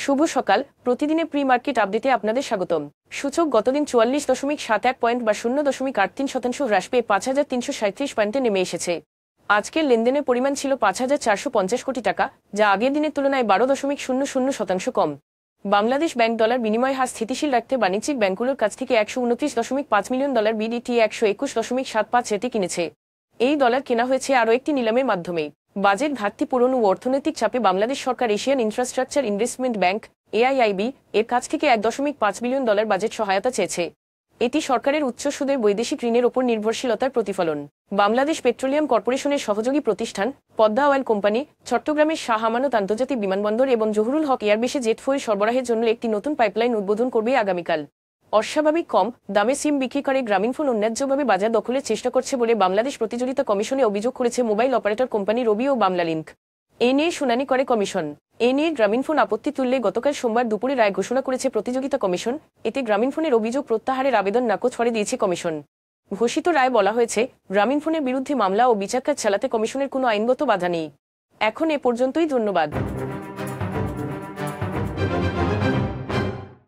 শুভ সকাল। প্রতিদিনের pre market আপডেটে আপনাদের স্বাগতম। সূচক গতদিন 44.71 পয়েন্ট বা 0.83% হ্রাস পেয়ে 5,337 পয়েন্টে নেমে এসেছে। আজকের লেনদেনের পরিমাণ ছিল 5,450 কোটি টাকা, যা আগের দিনের তুলনায় 12.00% কম। বাংলাদেশ ব্যাংক ডলার বিনিময় হার স্থিতিশীল রাখতে বাণিজ্যিক ব্যাংকগুলোর কাছ থেকে $129.5 মিলিয়ন বিডিটি 121.75 রেটে কিনেছে। এই ডলার কেনা হয়েছে আরও একটি নিলামের মাধ্যমে। বাজেট ঘাটতি পূরণ ও অর্থনৈতিক চাপে বাংলাদেশ সরকার Asian infrastructure investment bank AIIB এর কাছ থেকে $1.5 বিলিয়ন বাজেট সহায়তা চেয়েছে। এটি সরকারের উচ্চ সুদের বৈদেশিক ঋণের ওপর নির্ভরশীলতার প্রতিফলন। বাংলাদেশ পেট্রোলিয়াম কর্পোরেশনের সহযোগী প্রতিষ্ঠান পদ্মা অয়েল কোম্পানি চট্টগ্রামের শাহ আমানত আন্তর্জাতিক বিমানবন্দর এবং জহুরুল হক এয়ারবেসে জেট ফুয়েল সরবরাহের জন্য একটি নতুন পাইপলাইন উদ্বোধন করবে আগামীকাল। অস্বাভাবিক কম দামে সিম বিক্রি করে গ্রামীণফোন অন্যায্যভাবে বাজার দখলের চেষ্টা করছে বলে বাংলাদেশ প্রতিযোগিতা কমিশনে অভিযোগ করেছে মোবাইল অপারেটর কোম্পানি রবি ও বাংলালিংক। এ নিয়ে শুনানি করে কমিশন। এ নিয়ে গ্রামীণফোন আপত্তি তুললে গতকাল সোমবার দুপুরে রায় ঘোষণা করেছে প্রতিযোগিতা কমিশন। এতে গ্রামীণফোনের অভিযোগ প্রত্যাহারের আবেদন নাকচ করে দিয়েছে কমিশন। ঘোষিত রায় বলা হয়েছে, গ্রামীণফোনের বিরুদ্ধে মামলা ও বিচারকাজ চালাতে কমিশনের কোনো আইনগত বাধা নেই। এখন এ পর্যন্তই, ধন্যবাদ।